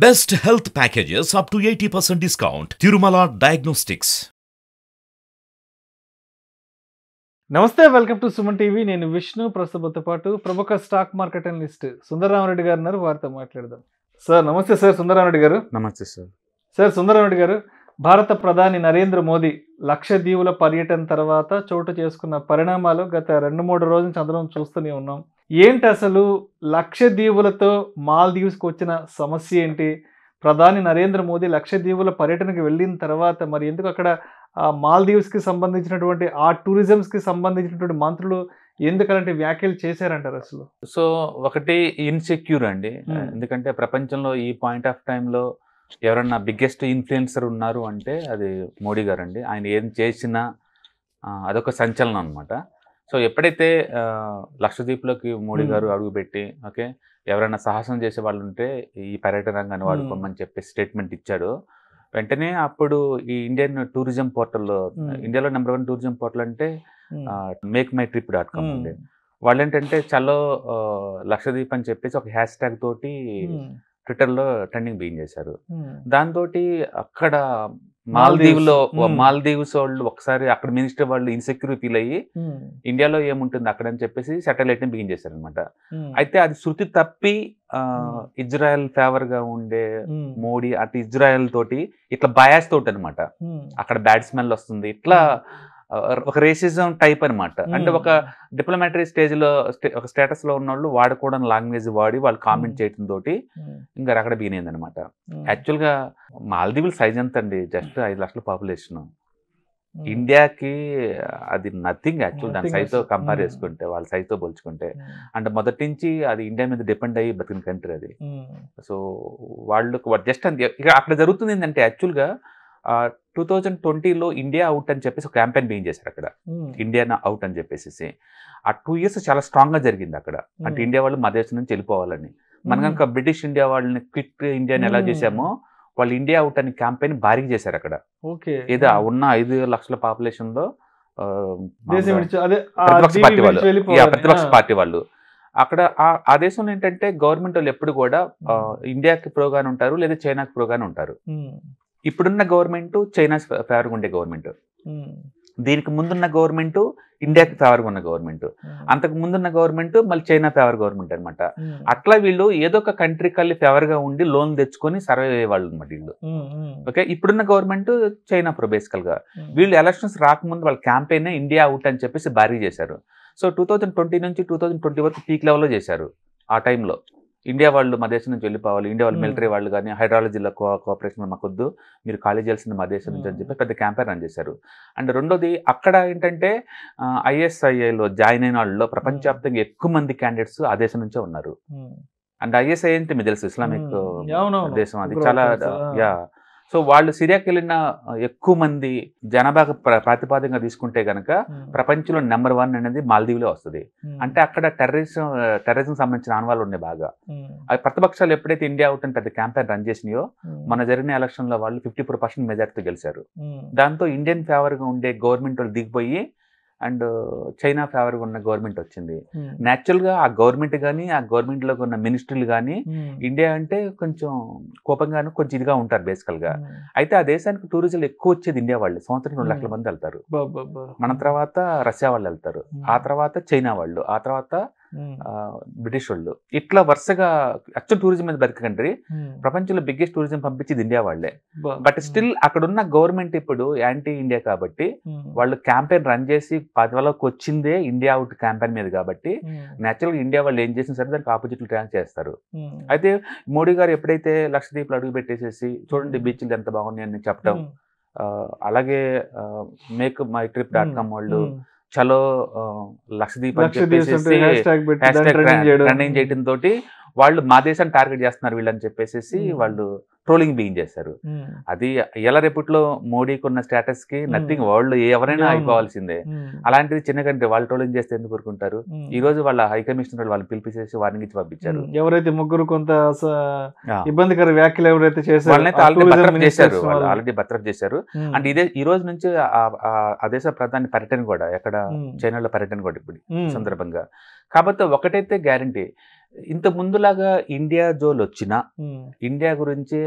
Best health packages up to 80% discount. Tirumala Diagnostics. నమస్తే, welcome to Suman TV. నేను విష్ణు. ప్రస్తుతంతో పాటు ప్రముఖ స్టాక్ మార్కెట్ అనలిస్ట్ సుందరరామరెడ్డి గారు ఉన్నారు. వారితో మాట్లాడదాం. సార్ నమస్తే. సార్ సుందరరామరెడ్డి గారు. నమస్తే సార్. సార్ సుందరరామరెడ్డి గారు, భారత ప్రధాని నరేంద్ర మోదీ లక్షద్వీపుల పర్యటన తర్వాత చోటు చేసుకున్న పరిణామాలు గత 2-3 రోజుల నుంచి అందరం చూస్తూనే ఉన్నాం. ఏంటి అసలు లక్షద్వీపులతో మాల్దీవ్స్కి వచ్చిన సమస్య ఏంటి? ప్రధాని నరేంద్ర మోదీ లక్షద్వీపుల పర్యటనకు వెళ్ళిన తర్వాత మరి ఎందుకు అక్కడ మాల్దీవ్స్కి సంబంధించినటువంటి ఆ టూరిజంస్కి సంబంధించినటువంటి మంత్రులు ఎందుకు అలాంటి వ్యాఖ్యలు చేశారంటారు అసలు? సో ఒకటి ఇన్సెక్యూర్ అండి. ఎందుకంటే ప్రపంచంలో ఈ పాయింట్ ఆఫ్ టైంలో ఎవరన్నా బిగ్గెస్ట్ ఇన్ఫ్లుయెన్సర్ ఉన్నారు అంటే అది మోడీ గారు అండి. ఆయన ఏం చేసినా అదొక సంచలనం అనమాట. సో ఎప్పుడైతే లక్షద్వీప్లోకి మోడీ గారు అడుగుపెట్టి ఓకే ఎవరైనా సాహసం చేసే వాళ్ళు ఉంటే ఈ పర్యటన రంగాన్ని వాడుకోమని చెప్పి స్టేట్మెంట్ ఇచ్చాడు. వెంటనే అప్పుడు ఈ ఇండియన్ టూరిజం పోర్టల్లో, ఇండియాలో #1 టూరిజం పోర్టల్ అంటే makeMyTrip.com అండి. వాళ్ళు ఏంటంటే చలో లక్షద్వీప్ అని చెప్పేసి ఒక హ్యాష్ ట్యాగ్ తోటి ట్విట్టర్లో ట్రెండింగ్ బిగిన్ చేశారు. దాంతో అక్కడ మాల్దీవ్స్ వాళ్ళు ఒకసారి అక్కడ మినిస్టర్ వాళ్ళు ఇన్సెక్యూర్ ఫీల్ అయ్యి ఇండియాలో ఏముంటుంది అక్కడ అని చెప్పేసి సాటిలైట్ ని బిగిన్ చేశారు అనమాట. అయితే అది శృతి తప్పి ఇజ్రాయెల్ ఫేవర్ గా ఉండే మోడీ అటు ఇజ్రాయెల్ తోటి ఇట్లా బయాస్ తోటి అనమాట. అక్కడ బ్యాడ్ స్మెల్ వస్తుంది, ఇట్లా ఒక రేసిజం టైప్ అనమాట. అంటే ఒక డిప్లొమాటరీ స్టేజ్ లో ఒక స్టేటస్ లో ఉన్న వాళ్ళు వాడుకోవడం లాంగ్వేజ్ వాడి వాళ్ళు కామెంట్ చేయడం తోటి ఇంకా అక్కడ బిగిన్ అయింది అనమాట. యాక్చువల్ గా మాల్దీవుల సైజ్ ఎంత అండి? జస్ట్ 5 లక్షల పాపులేషన్. ఇండియాకి అది నథింగ్ యాక్చువల్ దాని సైజ్ తో కంపేర్ చేసుకుంటే, వాళ్ళ సైజ్ తో పోల్చుకుంటే. అంటే మొదటి నుంచి అది ఇండియా మీద డిపెండ్ అయ్యి బతికిన కంట్రీ అది. సో వాళ్ళు జస్ట్ ఇక అక్కడ జరుగుతుంది ఏంటంటే యాక్చువల్ గా 2020లో ఇండియా అవుట్ అని చెప్పేసి ఒక క్యాంపెయిన్ బిగిన్ చేశారు అక్కడ. ఇండియా అవుట్ అని చెప్పేసి ఆ 2 years చాలా స్ట్రాంగ్ గా జరిగింది అక్కడ. అంటే ఇండియా వాళ్ళు మా దేశం నుంచి వెళ్ళిపోవాలని. మనం కనుక బ్రిటిష్ ఇండియా వాళ్ళని క్విట్ ఇండియాని ఎలా చేసామో వాళ్ళు ఇండియా అవుట్ అని క్యాంపెయిన్ భారీగా చేశారు అక్కడ. ఏదో ఉన్న 5 లక్షల పాపులేషన్ లో ప్రతిపక్ష పార్టీ వాళ్ళు అక్కడ ఆ దేశంలో ఏంటంటే గవర్నమెంట్ వాళ్ళు ఎప్పుడు కూడా ఇండియాకి ప్రోగానే ఉంటారు, లేదా చైనాకి ప్రోగానే ఉంటారు. ఇప్పుడున్న గవర్నమెంట్ చైనా ఫేవర్గా ఉండే గవర్నమెంట్, దీనికి ముందున్న గవర్నమెంట్ ఇండియాకి ఫేవర్గా ఉన్న గవర్నమెంట్, అంతకు ముందున్న గవర్నమెంట్ మళ్ళీ చైనా ఫేవర్ గవర్నమెంట్ అనమాట. అట్లా వీళ్ళు ఏదో ఒక కంట్రీకి వెళ్ళి ఫేవర్గా ఉండి లోన్ తెచ్చుకొని సర్వే అయ్యేవాళ్ళు అనమాట వీళ్ళు. ఓకే, ఇప్పుడున్న గవర్నమెంట్ చైనా ప్రో బేసికల్ గా. వీళ్ళు ఎలక్షన్స్ రాకముందు వాళ్ళ క్యాంపెయిన్ ఇండియా అవుట్ అని చెప్పేసి భారీ చేశారు. సో 2020 నుంచి 2020 వరకు పీక్ లెవెల్లో చేశారు. ఆ టైంలో ఇండియా వాళ్ళు మా దేశం నుంచి వెళ్ళిపోవాలి, ఇండియా వాళ్ళు మిలిటరీ వాళ్ళు కానీ హైడ్రాలజీలో కోఆపరేషన్ మాకొద్దు, మీరు ఖాళీ చేయాల్సింది మా దేశం నుంచి అని చెప్పి పెద్ద క్యాంపెయిన్ రన్ చేశారు. అండ్ రెండోది అక్కడ ఏంటంటే ISIలో జాయిన్ అయిన వాళ్ళలో ప్రపంచవ్యాప్తంగా ఎక్కువ మంది క్యాండిడేట్స్ ఆ దేశం నుంచే ఉన్నారు. అండ్ ISI అంటే మీకు తెలుసు ఇస్లామిక్ దేశం, అది చాలా సో వాళ్ళు సిరియాకి వెళ్ళిన ఎక్కువ మంది జనాభా ప్రాతిపాదికగా తీసుకుంటే గనక ప్రపంచంలో #1 అనేది మాల్దీవులో వస్తుంది. అంటే అక్కడ టెర్రరిజం సంబంధించిన ఆనవాళ్ళు ఉన్నాయి బాగా. అవి ప్రతిపక్షాలు ఎప్పుడైతే ఇండియా అవుట్ అని పెద్ద క్యాంపెయిన్ రన్ చేసినాయో మన జరిగిన ఎలక్షన్ లో వాళ్ళు 54% మెజార్టీతో గెలిచారు. దాంతో ఇండియన్ ఫేవర్ గా ఉండే గవర్నమెంట్ వాళ్ళు దిగిపోయి అండ్ చైనా ఫేవర్గా ఉన్న గవర్నమెంట్ వచ్చింది. న్యాచురల్ గా ఆ గవర్నమెంట్ కానీ ఆ గవర్నమెంట్ లో ఉన్న మినిస్ట్రీలు కానీ ఇండియా అంటే కొంచెం కోపంగాను కొంచెం ఇదిగా ఉంటారు బేసికల్ గా. అయితే ఆ దేశానికి టూరిజంలు ఎక్కువ వచ్చేది ఇండియా వాళ్ళు. సంవత్సరం 2 లక్షల మంది వెళ్తారు. మన తర్వాత రష్యా వాళ్ళు వెళ్తారు, ఆ తర్వాత చైనా వాళ్ళు, ఆ తర్వాత బ్రిటిష్ వాళ్ళు. ఇట్లా వరుసగా యాక్చువల్ టూరిజం మీద బతిక కంట్రీ. ప్రపంచంలో బిగ్గెస్ట్ టూరిజం పంపించేది ఇండియా వాళ్ళే. బట్ స్టిల్ అక్కడ ఉన్న గవర్నమెంట్ ఇప్పుడు యాంటీ ఇండియా కాబట్టి వాళ్ళు క్యాంపెయిన్ రన్ చేసి 10 వరకు వచ్చిందే ఇండియా అవుట్ క్యాంపెయిన్ మీద కాబట్టి నేచురల్ ఇండియా వాళ్ళు ఏం చేసినా సరే దానికి ఆపోజిట్ ట్రాక్ చేస్తారు. అయితే మోడీ గారు ఎప్పుడైతే లక్షద్వీప్లో అడుగు పెట్టేసేసి చూడండి బీచ్లు ఎంత బాగున్నాయి అని చెప్పడం, అలాగే makeMyTrip.com వాళ్ళు చలో లక్షద్వీప్ అని చెప్పేసి రన్నింగ్ చేయడం తోటి వాళ్ళు మా దేశాన్ని టార్గెట్ చేస్తున్నారు వీళ్ళని చెప్పేసి వాళ్ళు ట్రోలింగ్ బిగిన్ చేశారు. అది ఎలా రేపట్లో మోడీకి ఉన్న స్టేటస్ కి నథింగ్, వరల్డ్ ఎవరైనా అయిపోవాల్సిందే. అలాంటిది చిన్న కంట్రీ వాళ్ళు ట్రోలింగ్ చేస్తే ఎందుకు ఊరుకుంటారు? ఈ రోజు వాళ్ళ హై కమిషనర్ వాళ్ళు పిలిపించేసి వార్నింగ్ ఇచ్చి పంపించారు. ఎవరైతే ముగ్గురు కొంత ఇబ్బందికర వ్యాఖ్యలు ఎవరైతే చేశారు వాళ్ళు ఆల్రెడీ బర్తరఫ్ చేశారు. అండ్ ఇదే ఈ రోజు నుంచి ఆ దేశ ప్రధాని పర్యటన కూడా ఎక్కడ చైనాలో పర్యటన కూడా ఇప్పుడు సందర్భంగా. కాబట్టి ఒకటైతే గ్యారంటీ, ఇంత ముందులాగా ఇండియా జోల్ వచ్చినా, ఇండియా గురించి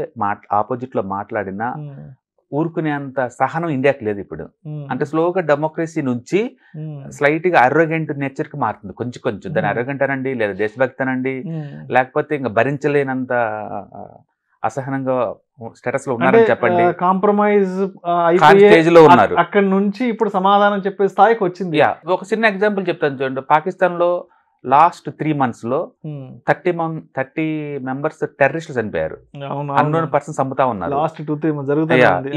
ఆపోజిట్ లో మాట్లాడినా ఊరుకునేంత సహనం ఇండియాకి లేదు ఇప్పుడు. అంటే స్లోగా డెమోక్రసీ నుంచి స్లైట్ గా అరోగెంట్ నేచర్ కి మారుతుంది కొంచెం కొంచెం. దాని అరోగెంట్ అనండి, లేదా దేశభక్తి అనండి, లేకపోతే ఇంకా భరించలేనంత అసహనంగా స్టేటస్ లో ఉన్నారని చెప్పండి. కాంప్రమైజ్ స్టేజ్ లో ఉన్నారు. అక్కడ నుంచి ఇప్పుడు సమాధానం చెప్పే స్థాయికి వచ్చింది. ఒక చిన్న ఎగ్జాంపుల్ చెప్తాను చూడండి. పాకిస్తాన్ లో లాస్ట్ 3 months లో 30 మెంబర్స్ టెర్రరిస్టులు చనిపోయారు. అన్నోన్ పర్సన్ చంపుతా ఉన్నారు.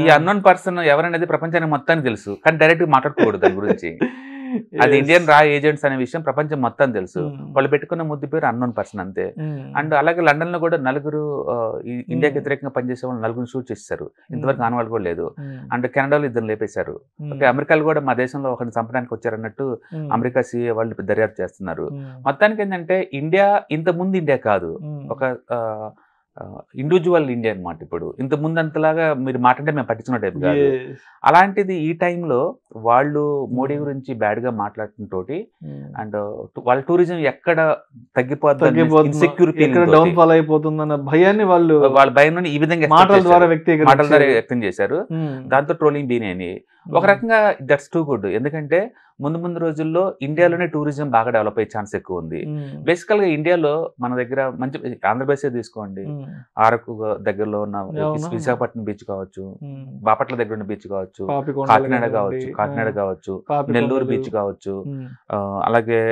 ఈ అన్నోన్ పర్సన్ ఎవరనేది ప్రపంచానికి మొత్తానికి తెలుసు, కానీ డైరెక్ట్ గా మాట్లాడకూడదు దాని గురించి. అది ఇండియన్ రా ఏజెంట్స్ అనే విషయం ప్రపంచం మొత్తం తెలుసు. వాళ్ళు పెట్టుకున్న ముద్దు పేరు అన్నోన్ పర్సన్ అంతే. అండ్ అలాగే లండన్ లో కూడా 4 ఇండియాకి వ్యతిరేకంగా పనిచేసే వాళ్ళు 4 షూట్ చేశారు. ఇంతవరకు ఆనవాళ్ళు కూడా లేదు. అండ్ కెనడాలో 2 లేపేశారు. ఓకే, అమెరికాలో కూడా మా దేశంలో ఒకరిని చంపడానికి వచ్చారన్నట్టు అమెరికా సిఏ వాళ్ళు దర్యాప్తు చేస్తున్నారు. మొత్తానికి ఏంటంటే ఇండియా ఇంత ముందు ఇండియా కాదు, ఒక ఇండివిజువల్ ఇండియా అనమాట. ఇప్పుడు ఇంత ముందు అంతలాగా మీరు మాట్లాడితే మేము పట్టించుకున్న టైప్ కాదు. అలాంటిది ఈ టైంలో వాళ్ళు మోడీ గురించి బ్యాడ్ గా మాట్లాడుతుంటోటి, అండ్ వాళ్ళ టూరిజం ఎక్కడ తగ్గిపోతుంది, ఇన్సెక్యూరిటీ డౌన్ఫాల్ అయిపోతుందన్న భయాన్ని వాళ్ళ భయం ఈ విధంగా మాటల ద్వారా వ్యక్తం చేశారు. దాంతో ట్రోలింగ్ బీనేని ఒక రకంగా దట్స్ టూ గుడ్. ఎందుకంటే ముందు రోజుల్లో ఇండియాలోనే టూరిజం బాగా డెవలప్ అయ్యే ఛాన్స్ ఎక్కువ ఉంది. బేసికల్ గా ఇండియాలో మన దగ్గర మంచి ఆంధ్రప్రదేశ్ తీసుకోండి, అరకు దగ్గరలో ఉన్న విశాఖపట్నం బీచ్ కావచ్చు, బాపట్ల దగ్గర ఉన్న బీచ్ కావచ్చు, కాకినాడ కావచ్చు, నెల్లూరు బీచ్ కావచ్చు, అలాగే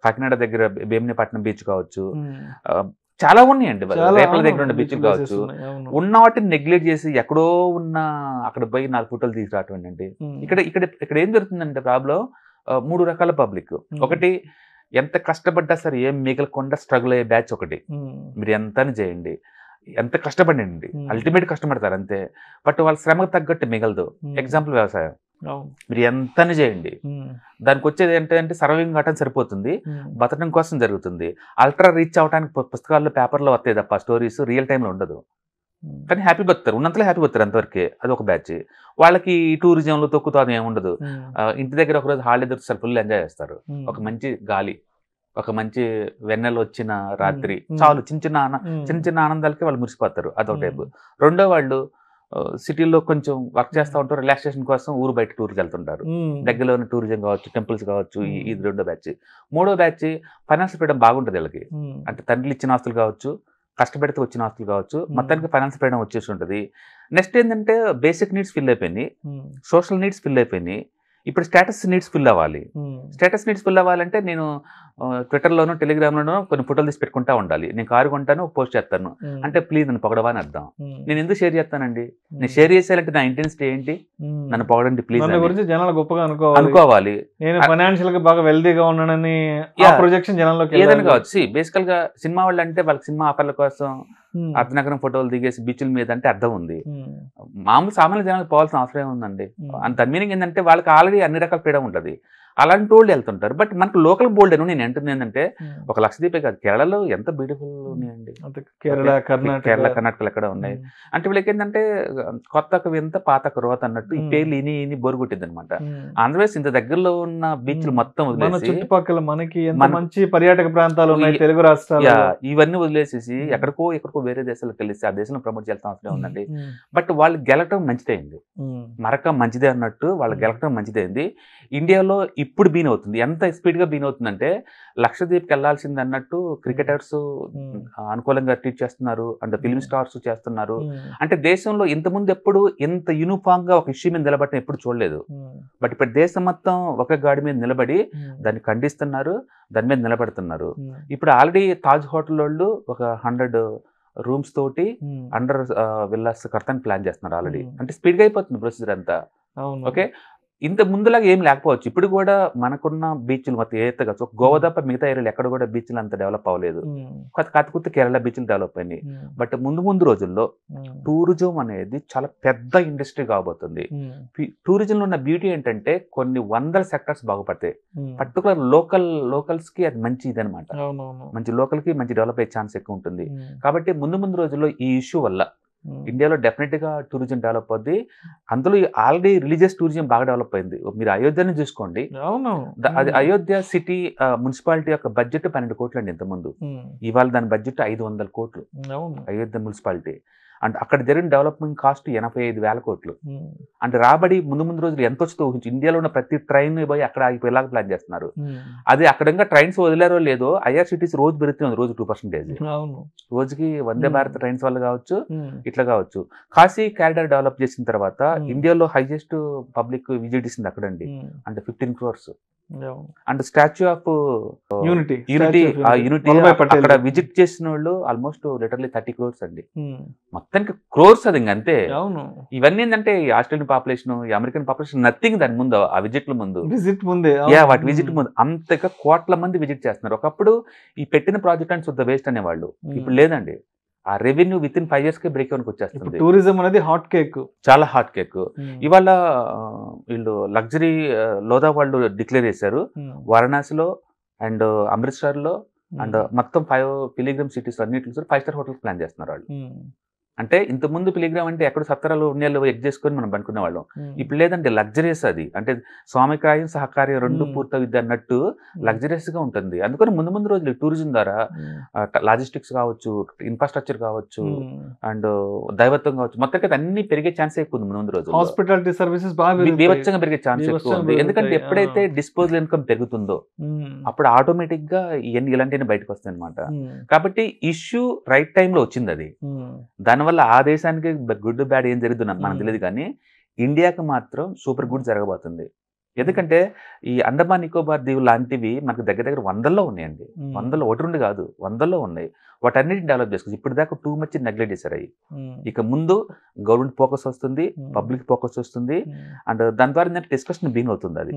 కాకినాడ దగ్గర భీమినిపట్నం బీచ్ కావచ్చు, చాలా ఉన్నాయండి. రేపల దగ్గర ఉన్న బీచ్లు కావచ్చు. ఉన్న వాటిని నెగ్లెక్ట్ చేసి ఎక్కడో ఉన్న అక్కడ పోయి 4 ఫోటోలు తీసుకురావటం అండి. ఇక్కడ ఏం జరుగుతుందంటే ప్రాబ్లం 3 రకాల పబ్లిక్. ఒకటి, ఎంత కష్టపడ్డా సరే ఏం మిగలకుండా స్ట్రగుల్ అయ్యే బ్యాచ్ ఒకటి. మీరు ఎంత చేయండి, ఎంత కష్టపడండి, అల్టిమేట్ కష్టపడతారు అంతే, బట్ వాళ్ళ శ్రమకు తగ్గట్టు మిగలదు. ఎగ్జాంపుల్ వ్యవసాయం. మీరు ఎంత చేయండి, దానికి వచ్చేది ఏంటంటే సర్వైవింగ్ కావటం సరిపోతుంది, బతకడం కోసం జరుగుతుంది. అల్ట్రా రీచ్ అవడానికి పుస్తకాల్లో పేపర్లో వస్తాయి తప్ప స్టోరీస్ రియల్ టైంలో ఉండదు. కానీ హ్యాపీ బతుకుతారు, ఉన్నంతలో హ్యాపీ బతుకుతారు అంతవరకే. అది ఒక బ్యాచ్. వాళ్ళకి టూరిజంలో తొక్కుతో అది ఏమి ఉండదు. ఇంటి దగ్గర ఒకరోజు హాలిడే దొరుకుతారు, ఫుల్ ఎంజాయ్ చేస్తారు. ఒక మంచి గాలి, ఒక మంచి వెన్నెల వచ్చిన రాత్రి చాలు, చిన్న చిన్న ఆనందాలకి వాళ్ళు మురిసిపోతారు. అదొక టైపు. రెండో వాళ్ళు సిటీలో కొంచెం వర్క్ చేస్తూ ఉంటారు, రిలాక్సేషన్ కోసం ఊరు బయట టూర్కి వెళ్తుంటారు. దగ్గరలో ఉన్న టూరిజం కావచ్చు, టెంపుల్స్ కావచ్చు. ఇది రెండో బ్యాచ్. మూడో బ్యాచ్ ఫైనాన్షియల్ ఫ్రీడమ్ బాగుంటుంది వీళ్ళకి. అంటే తండ్రులు ఇచ్చిన ఆస్తులు కావచ్చు, కష్టపెడితే వచ్చిన ఆస్తులు కావచ్చు, మొత్తానికి ఫైనాన్షియల్ ఫ్రీడమ్ వచ్చేసి ఉంటుంది. నెక్స్ట్ ఏంటంటే బేసిక్ నీడ్స్ ఫిల్ అయిపోయినాయి, సోషల్ నీడ్స్ ఫిల్ అయిపోయినాయి. ఇప్పుడు స్టేటస్ నీడ్స్ ఫిల్ అవ్వాలి. స్టేటస్ నీడ్స్ ఫిల్ అవ్వాలంటే నేను ట్విట్టర్లోనూ టెలిగ్రామ్లోనూ కొన్ని ఫోటోలు తీసి పెట్టుకుంటా ఉండాలి. నేను కారు కొంటాను, పోస్ట్ చేస్తాను అంటే ప్లీజ్ నన్ను పొగడవా అని అర్థం. నేను ఎందుకు షేర్ చేస్తానండి? నేను షేర్ చేసేయాలంటే నా ఇంటెన్సిటీ ఏంటి? నన్ను పొగడండి ప్లీజ్ గురించి జనాలు గొప్పగా అనుకోవాలి. నేను ఫైనాన్షియల్ గా బాగా వెల్దీగా ఉన్నానని ప్రొజెక్షన్ జనాల్లోకి ఏదైనా కావచ్చు. బేసికల్ గా సినిమా వాళ్ళు అంటే వాళ్ళకి సినిమా ఆఫర్ల కోసం అర్ధనగరం ఫోటోలు దిగేసి బీచ్ల మీద అంటే అర్థం ఉంది. మామూలు సామాన్య జనాలకు పోవాల్సిన అవసరం ఏముందండి? అంత మీనింగ్ ఏంటంటే వాళ్ళకి ఆల్రెడీ అన్ని రకాల ఫ్రీడమ్ ఉంటుంది, అలాంటి వాళ్ళు వెళ్తుంటారు. బట్ మనకు లోకల్ బోల్డ్ నేను అంటుంది ఏంటంటే ఒక లక్షద్వీపే కాదు, కేరళలో ఎంత బ్యూటిఫుల్ ఉన్నాయండి. కేరళ కర్ణాటకలు ఎక్కడ ఉన్నాయి అంటే వీళ్ళకి ఏంటంటే కొత్తకు వింత పాతకు రోత అన్నట్టు ఈ పేర్లు ఇని బోరు కొట్టింది అనమాట. ఆంధ్రప్రదేశ్ ఇంత దగ్గరలో ఉన్న బీచ్లు మొత్తం వదిలేసి, చుట్టుపక్కల మనకి మంచి పర్యాటక ప్రాంతాలు ఉన్నాయి తెలుగు రాష్ట్రాలు, ఇవన్నీ వదిలేసేసి ఎక్కడికో వేరే దేశాలకు వెళ్ళేసి ఆ దేశంలో ప్రమోట్ చేయాల్సిన అవసరం ఉందండి. బట్ వాళ్ళు గెలటం మంచిదైంది, మరక మంచిదే అన్నట్టు వాళ్ళు గెలటం మంచిదైంది. ఇండియాలో ఇప్పుడు బీన్ అవుతుంది. ఎంత స్పీడ్ గా బీన్ అవుతుందంటే లక్షద్వీప్కి వెళ్లాల్సింది అన్నట్టు క్రికెటర్స్ అనుకూలంగా ట్రీట్ చేస్తున్నారు, అండ్ ఫిల్మ్ స్టార్స్ చేస్తున్నారు. అంటే దేశంలో ఇంతకుముందు ఎప్పుడు ఇంత యూనిఫామ్ గా ఒక ఇష్యూ మీద నిలబడటం ఎప్పుడు చూడలేదు. బట్ ఇప్పుడు దేశం మొత్తం ఒక గాడి మీద నిలబడి దాన్ని ఖండిస్తున్నారు, దాని మీద నిలబడుతున్నారు. ఇప్పుడు ఆల్రెడీ తాజ్ హోటల్ వాళ్ళు ఒక 100 రూమ్స్ తోటి అండర్ విల్లాస్ కడతానికి ప్లాన్ చేస్తున్నారు ఆల్రెడీ. అంటే స్పీడ్ గా అయిపోతుంది ప్రొసీజర్ అంతా. ఓకే, ఇంత ముందులాగా ఏం లేకపోవచ్చు. ఇప్పుడు కూడా మనకున్న బీచ్లు మొత్తం ఏతగా గోవా తప్ప మిగతా ఏరియాలు ఎక్కడ కూడా బీచ్లు అంత డెవలప్ అవ్వలేదు. కొత్త కేరళ బీచ్లు డెవలప్ అయినాయి. బట్ ముందు రోజుల్లో టూరిజం అనేది చాలా పెద్ద ఇండస్ట్రీ కాబోతుంది. టూరిజంలో ఉన్న బ్యూటీ ఏంటంటే కొన్ని వందల సెక్టర్స్ బాగుపడతాయి. పర్టికులర్ లోకల్స్ కి అది మంచి ఇది అనమాట. మంచి లోకల్ కి మంచి డెవలప్ అయ్యే ఛాన్స్ ఎక్కువ ఉంటుంది. కాబట్టి ముందు రోజుల్లో ఈ ఇష్యూ వల్ల ఇండియాలో డెఫినెట్ గా టూరిజం డెవలప్ అవుద్ది. అందులో ఆల్రెడీ రిలీజియస్ టూరిజం బాగా డెవలప్ అయింది. మీరు అయోధ్యని చూసుకోండి, అది అయోధ్య సిటీ మున్సిపాలిటీ యొక్క బడ్జెట్ 12 కోట్లు అండి ఇంతకుముందు. ఇవాళ దాని బడ్జెట్ 500 కోట్లు అయోధ్య మున్సిపాలిటీ. అంటే అక్కడ జరిగిన డెవలప్మెంట్ కాస్ట్ 85,000 కోట్లు. అంటే రాబడి ముందు రోజులు ఎంత వస్తుందో ఊహించి ఇండియాలో ఉన్న ప్రతి ట్రైన్ పోయి అక్కడ ఆగిపోయేలాగా ప్లాన్ చేస్తున్నారు. అది అక్కడ ఇంకా ట్రైన్స్ వదిలేరో లేదో IRCTC రోజు పెరుగుతుంది, రోజు 2%. రోజుకి వందే భారత్ ట్రైన్స్ వల్ల కావచ్చు, ఇట్లా కావచ్చు. కాశీ క్యారిడార్ డెవలప్ చేసిన తర్వాత ఇండియాలో హైయెస్ట్ పబ్లిక్ విజిట్ ఇస్తుంది అక్కడండి, అంటే 15 crores. And statue of unity అక్కడ విజిట్ చేసిన వాళ్ళు ఆల్మోస్ట్ లిటరలీ 30 crores అండి. మొత్తానికి క్రోర్స్ అది ఇంకంతే. ఇవన్నీ ఏంటంటే Australian population, American population nothing దాని ముందు, ఆ విజిట్ల ముందు, వాటి విజిట్ ముందు అంతగా కోట్ల మంది విజిట్ చేస్తున్నారు. ఒకప్పుడు ఈ పెట్టిన ప్రాజెక్ట్ అని శుద్ధ వేస్ట్ అనేవాళ్ళు, ఇప్పుడు లేదండి. ఆ రెవెన్యూ విత్ ఇన్ 5 years కి బ్రేక్ ఎవరికి వచ్చేస్తుంది. టూరిజం అనేది హాట్ కేక్, చాలా హాట్ కేక్. ఇవాళ వీళ్ళు లగ్జరీ లోదా వాళ్ళు డిక్లేర్ చేశారు వారణాసిలో అండ్ అమృత్సర్లో అండ్ మొత్తం 5 పిలిగ్రిమ్ సిటీస్ అన్నింటిలో 5-star హోటల్స్ ప్లాన్ చేస్తున్నారు వాళ్ళు. అంటే ఇంతకుముందు పిలిగ్రామ్ అంటే ఎక్కడ సత్తరాలు ఉండేళ్ళు ఎగ్ చేసుకొని మనం అనుకునే వాళ్ళం. ఇప్పుడు లేదంటే లగ్జరియస్, అది అంటే స్వామికార్యం సహకార్యం రెండు పూర్తవుద్ది అన్నట్టు లగ్జరియస్ గా ఉంటుంది. అందుకని ముందు రోజులు టూరిజం ద్వారా లాజిస్టిక్స్ కావచ్చు, ఇన్ఫ్రాస్ట్రక్చర్ కావచ్చు అండ్ దైవత్వం కావచ్చు, మొత్తం అన్ని పెరిగే ఛాన్స్ ఎక్కువ ఉంది. ముందు రోజు హాస్పిటాలిటీ సర్వీసెస్ బీభత్సంగా పెరిగే ఛాన్స్ ఎక్కువ ఉంది. ఎందుకంటే ఎప్పుడైతే డిస్పోజల్ ఇన్కమ్ పెరుగుతుందో అప్పుడు ఆటోమేటిక్ గా ఇలాంటివి బయటకు వస్తాయి అనమాట. కాబట్టి ఇష్యూ రైట్ టైంలో వచ్చింది. అది దానివల్ల ఆ దేశానికి గుడ్ బ్యాడ్ ఏం జరుగుతుంది మనకు తెలియదు, కానీ ఇండియాకి మాత్రం సూపర్ గుడ్ జరగబోతుంది. ఎందుకంటే ఈ అండమాన్ నికోబార్ దీవులు లాంటివి మనకు దగ్గర 100లో ఉన్నాయండి. 100లో 1-2 కాదు, 100లో ఉన్నాయి. వాటన్నిటిని డెవలప్ చేసుకోవచ్చు. ఇప్పుడు దాకా టూ మచ్ నెగ్లెక్ట్ చేశారు అవి. ఇక ముందు గవర్నమెంట్ ఫోకస్ వస్తుంది, పబ్లిక్ ఫోకస్ వస్తుంది అండ్ దాని ద్వారా డిస్కషన్ బిగిన్ అవుతుంది. అది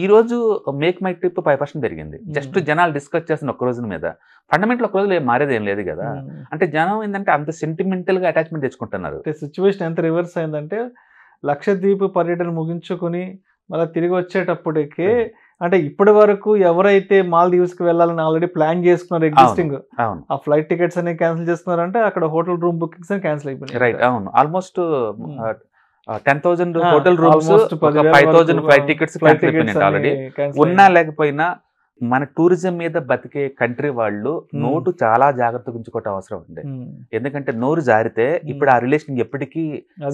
ఈ రోజు మేక్ మై ట్రిప్ 5% పెరిగింది. జస్ట్ జనాలు డిస్కస్ చేస్తున్న ఒక్క రోజు మీద. ఫండమెంటల్ ఒక రోజులో మారేది ఏం లేదు కదా. అంటే జనం ఏంటంటే అంత సెంటిమెంటల్ గా అటాచ్మెంట్ తెచ్చుకుంటున్నారు. సిచ్యువేషన్ ఎంత రివర్స్ అయిందంటే లక్షద్వీప్ పర్యటన ముగించుకొని మళ్ళీ తిరిగి వచ్చేటప్పటికే అంటే ఇప్పటి వరకు ఎవరైతే మాల్దీవ్స్ కి వెళ్ళాలని ఆల్రెడీ ప్లాన్ చేసుకున్నారు ఎగ్జిస్టింగ్, ఆ ఫ్లైట్ టికెట్స్ అనేవి క్యాన్సిల్ చేస్తున్నారంటే అక్కడ హోటల్ రూమ్ బుకింగ్స్ అని క్యాన్సిల్ అయిపోయినాయి. రైట్, అవును. Almost 10,000 hotel rooms, 5,000 flight tickets already. ఉన్నా లేకపోయినా మన టూరిజం మీద బతికే కంట్రీ వాళ్ళు నోటు చాలా జాగ్రత్తగా ఉంచుకోవటం అవసరం ఉంది. ఎందుకంటే నోరు జారితే ఇప్పుడు ఆ రిలేషన్ ఎప్పటికీ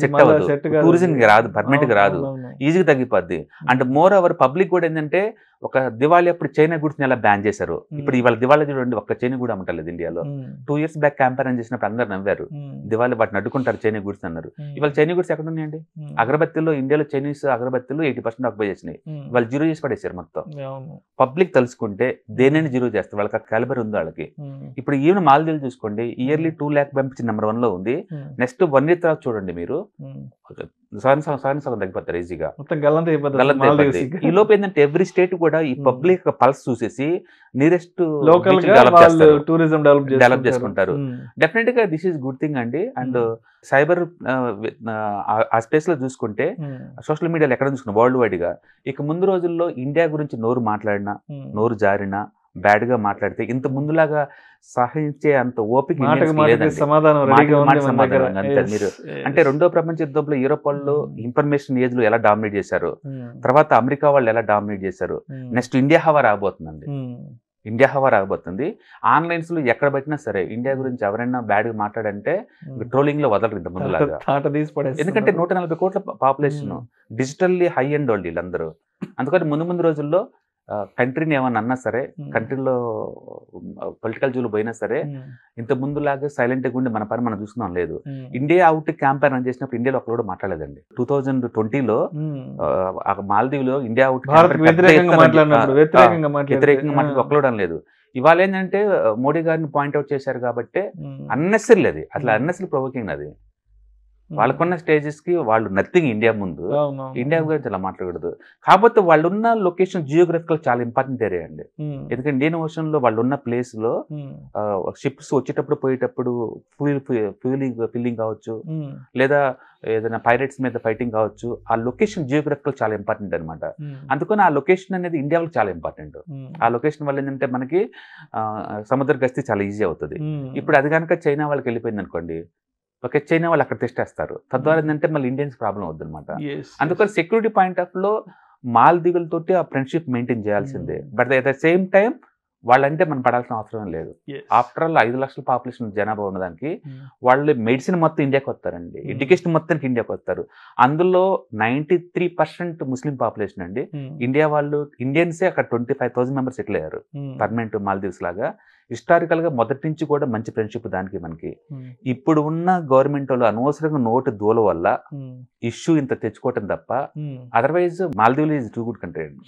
సెట్ అవ్వదు, టూరిజం రాదు, పర్మనెంట్ గా రాదు, ఈజీగా తగ్గిపోద్ది. అండ్ మోర్ ఓవర్ పబ్లిక్ కూడా ఏంటంటే ఒక దివాళీ అప్పుడు చైనా గుడ్స్ ఎలా బ్యాన్ చేశారు, ఇప్పుడు ఇవాళ దివాళీ చూడండి ఒక్క చైనా కూడా అమ్మటలేదు ఇండియాలో. 2 years బ్యాక్ క్యాంపెయిన్ చేసినప్పుడు అందరు నవ్వారు, దివాళీ వాటిని అడ్డుకుంటారు చైనా గుడ్స్ అన్నారు. ఇవాళ చైనా గుడ్స్ ఎక్కడ ఉన్నాయండి? అగరబత్తిలో ఇండియాలో చైనీస్ అగరబత్తిలో 80% ఆక్యుపై చేసినాయి, వాళ్ళు జీరో చేసి పడేసారు మొత్తం. పబ్లిక్ తెలుసుకుంటే దేనిని జీరో చేస్తారు, వాళ్ళకి క్యాలిబర్ ఉంది వాళ్ళకి. ఇప్పుడు ఈవెన్ మాల్దీవులు చూసుకోండి, ఇయర్లీ 2 lakh పంపించి నెంబర్ 1లో ఉంది. నెక్స్ట్ 1 year తర్వాత చూడండి మీరు సగం తగ్గిపోతారు ఈజీగా. ఈ లోపు ఏంటంటే ఎవ్రీ స్టేట్ కూడా ఈ పబ్లిక్ పల్స్ చూసేసి నియరెస్ట్ లోకల్ టూరిజం డెవలప్ చేసుకుంటారు. డెఫినెట్ గా దిస్ ఈస్ గుడ్ థింగ్ అండి. అండ్ సైబర్ ఆ స్పేస్ లో చూసుకుంటే సోషల్ మీడియాలో ఎక్కడ చూసుకున్నా వరల్డ్ వైడ్ గా ఇక ముందు రోజుల్లో ఇండియా గురించి నోరు మాట్లాడినా, నోరు జారినా, బ్యాడ్ గా మాట్లాడితే ఇంత ముందులాగా సహించే అంత ఓపిక మీరు అంటే రెండో ప్రపంచ యుద్ధంలో యూరోప్ వాళ్ళు ఇన్ఫర్మేషన్ ఏజ్ లో ఎలా డామినేట్ చేశారు, తర్వాత అమెరికా వాళ్ళు ఎలా డామినేట్ చేశారు, నెక్స్ట్ ఇండియా హవా రాబోతుందండి. ఇండియా హవా రాబోతుంది. ఆన్లైన్స్ లో ఎక్కడ పెట్టినా సరే ఇండియా గురించి ఎవరైనా బ్యాడ్ గా మాట్లాడంటే ట్రోలింగ్ లో వదలరు ఇంత ముందులాగా. ఎందుకంటే 140 కోట్ల పాపులేషన్, డిజిటల్లీ హై ఎండ్ వాళ్ళు వీళ్ళందరూ. అందుకని ముందు రోజుల్లో కంట్రీని ఏమన్నా అన్నా సరే, కంట్రీలో పొలిటికల్ జూలు పోయినా సరే ఇంత ముందులాగా సైలెంట్గా ఉండి మన పని మనం చూస్తున్నాం లేదు. ఇండియా అవుట్ క్యాంపెయిన్ రన్ చేసినప్పుడు ఇండియాలో ఒక్కరు కూడా మాట్లాడలేదండి. 2020లో మాల్దీవులో ఇండియా అవుట్ వ్యతిరేకంగా మాట్లాడి ఒక్కడం లేదు. ఇవాళ ఏంటంటే మోడీ గారిని పాయింట్అవుట్ చేశారు కాబట్టి అన్నెసరీ లేదు, అట్లా అన్నెసరీ ప్రొవోకింగ్ అది. వాళ్ళకున్న స్టేజెస్ కి వాళ్ళు నథింగ్ ఇండియా ముందు. ఇండియా గురించి అలా మాట్లాడకూడదు. కాకపోతే వాళ్ళు ఉన్న లొకేషన్ జియోగ్రఫికల్ చాలా ఇంపార్టెంట్ ఏరియా అండి. ఎందుకంటే ఇండియన్ ఓషన్ లో వాళ్ళు ఉన్న ప్లేస్ లో షిప్స్ వచ్చేటప్పుడు పోయేటప్పుడు ఫిల్లింగ్ కావచ్చు, లేదా ఏదైనా పైరేట్స్ మీద ఫైటింగ్ కావచ్చు, ఆ లొకేషన్ జియోగ్రఫికల్ చాలా ఇంపార్టెంట్ అనమాట. అందుకని ఆ లొకేషన్ అనేది ఇండియా వాళ్ళకి చాలా ఇంపార్టెంట్. ఆ లొకేషన్ వల్ల ఏంటంటే మనకి సముద్ర గస్తీ చాలా ఈజీ అవుతుంది. ఇప్పుడు అది కనుక చైనా వాళ్ళకి వెళ్ళిపోయింది అనుకోండి, ఓకే, చైనా వాళ్ళు అక్కడ తెచ్చేస్తారు. తద్వారా ఏంటంటే మళ్ళీ ఇండియన్స్ ప్రాబ్లం అవుద్ది అనమాట. అందుకని సెక్యూరిటీ పాయింట్ ఆఫ్ లో మాల్దీవులతోటి ఆ ఫ్రెండ్షిప్ మెయింటైన్ చేయాల్సిందే. But at the same time వాళ్ళంటే మనం పడాల్సిన అవసరం లేదు. ఆఫ్టర్ ఆల్ 5 లక్షల పాపులేషన్ జనాభా ఉన్నదానికి వాళ్ళు మెడిసిన్ మొత్తం ఇండియాకి వస్తారండి, ఎడ్యుకేషన్ మొత్తానికి ఇండియాకి వస్తారు. అందులో 93% ముస్లిం పాపులేషన్ అండి. ఇండియా వాళ్ళు ఇండియన్సే అక్కడ 25,000 మెంబర్స్ సెటిల్ అయ్యారు పర్మనెంట్ మాల్దీవ్స్ లాగా. హిస్టారికల్ గా మొదటి నుంచి కూడా మంచి ఫ్రెండ్షిప్ దానికి మనకి. ఇప్పుడు ఉన్న గవర్నమెంట్ వాళ్ళు అనవసరంగా నోటు దూల వల్ల ఇష్యూ ఇంత తెచ్చుకోవటం తప్ప అదర్వైజ్ మాల్దీవులు ఈజ్ టూ గుడ్ కంట్రీ అండి.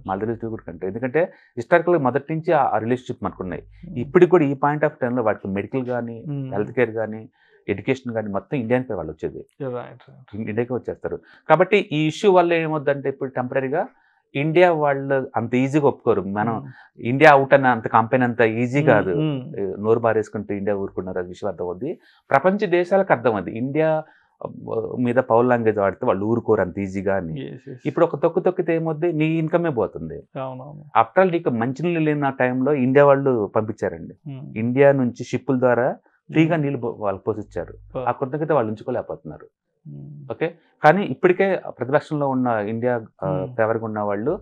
మాల్దీవులు టూ గుడ్ కంట్రీ, ఎందుకంటే హిస్టారికల్ గా మొదటి నుంచి ఆ రిలేషన్షిప్ మనకు ఉన్నాయి. ఇప్పటికి కూడా ఈ పాయింట్ ఆఫ్ టైంలో వాటికి మెడికల్ కానీ హెల్త్ కేర్ కానీ ఎడ్యుకేషన్ కానీ మొత్తం ఇండియాకి వాళ్ళు వచ్చేది, ఇండియాకి వచ్చేస్తారు. కాబట్టి ఈ ఇష్యూ వల్ల ఏమవుద్దంటే ఇప్పుడు టెంపరీగా ఇండియా వాళ్ళు అంత ఈజీగా ఒప్పుకోరు. మనం ఇండియా అవుట్ అన్న అంత కంపెనీ అంత ఈజీ కాదు. నోరు బారేసుకుంటూ ఇండియా ఊరుకున్నారు, అది విషయం అర్థం అవుద్ది. ప్రపంచ దేశాలకు అర్థం అది ఇండియా మీద పౌల్ లాంగ్వేజ్ వాడితే వాళ్ళు ఊరుకోరు అంత ఈజీగా అని. ఇప్పుడు ఒక తొక్కితే ఏమవుద్ది, నీ ఇన్కమే పోతుంది. ఆఫ్టర్ ఆల్ నీకు మంచినీళ్ళు లేని టైంలో ఇండియా వాళ్ళు పంపించారండి. ఇండియా నుంచి షిప్పుల ద్వారా ఫ్రీగా నీళ్ళు వాళ్ళు పోషించారు. ఆ కృతజ్ఞత వాళ్ళు ఉంచుకోలేకపోతున్నారు. ఓకే, కానీ ఇప్పటికే ప్రతిపక్షంలో ఉన్న ఇండియా ఫేవర్గా ఉన్న వాళ్ళు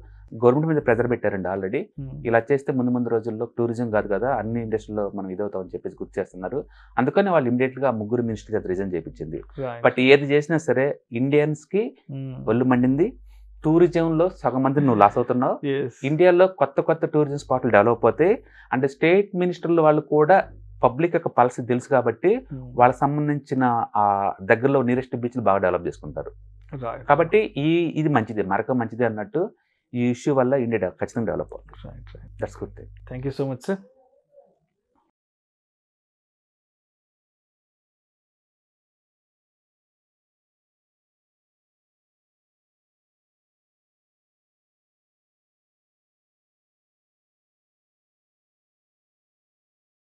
గవర్నమెంట్ మీద ప్రెజర్ పెట్టారండి ఆల్రెడీ. ఇలా చేస్తే ముందు రోజుల్లో టూరిజం కాదు కదా, అన్ని ఇండస్ట్రీలో మనం ఇదవుతామని చెప్పేసి గుర్తు చేస్తున్నారు. అందుకని వాళ్ళు ఇమీడియట్ గా 3 మినిస్టర్ చేత రిజైన్ చేయించింది. బట్ ఏది చేసినా సరే ఇండియన్స్ కి ఒళ్ళు మండింది. టూరిజంలో సగం మంది నువ్వు లాస్ అవుతున్నావు. ఇండియాలో కొత్త టూరిజం స్పాట్లు డెవలప్ అవుతాయి. అంటే స్టేట్ మినిస్టర్లు వాళ్ళు కూడా పబ్లిక్ యొక్క పాలసీ తెలుసు కాబట్టి వాళ్ళకి సంబంధించిన ఆ దగ్గరలో నియరెస్ట్ బీచ్లు బాగా డెవలప్ చేసుకుంటారు. కాబట్టి ఇది మంచిది, మరొక మంచిది అన్నట్టు ఈ ఇష్యూ వల్ల ఇండియా ఖచ్చితంగా డెవలప్ అవుతుంది. That's good thing. Thank you so much sir.